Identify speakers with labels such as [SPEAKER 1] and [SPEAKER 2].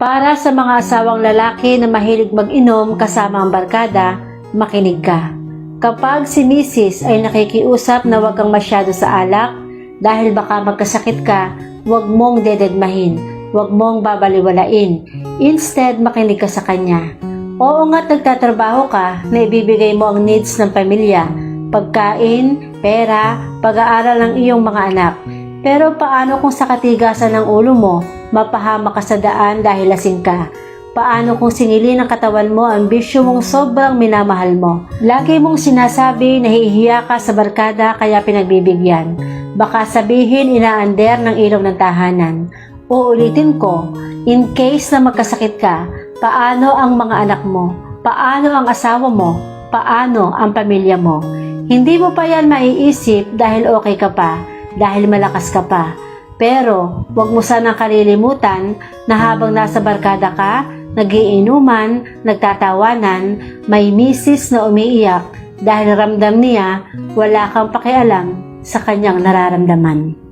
[SPEAKER 1] Para sa mga asawang lalaki na mahilig mag-inom kasama ang barkada, makinig ka. Kapag si Mrs. ay nakikiusap na huwag kang masyado sa alak dahil baka magkasakit ka, huwag mong dededmahin, huwag mong babaliwalain. Instead, makinig ka sa kanya. Oo nga't nagtatrabaho ka na ibibigay mo ang needs ng pamilya, pagkain, pera, pag-aaral ng iyong mga anak. Pero paano kung sa katigasan ng ulo mo, mapahama ka sa daan dahil lasing ka? Paano kung singilin ng katawan mo ang bisyo mong sobrang minamahal mo? Lagi mong sinasabi na hihiya ka sa barkada kaya pinagbibigyan. Baka sabihin inaander ng ilaw ng tahanan. Uulitin ko, in case na magkasakit ka, paano ang mga anak mo? Paano ang asawa mo? Paano ang pamilya mo? Hindi mo pa yan maiisip dahil okay ka pa, dahil malakas ka pa. Pero huwag mo sanang kalilimutan na habang nasa barkada ka, nagiinuman, nagtatawanan, may misis na umiiyak dahil ramdam niya wala kang pakialam sa kanyang nararamdaman.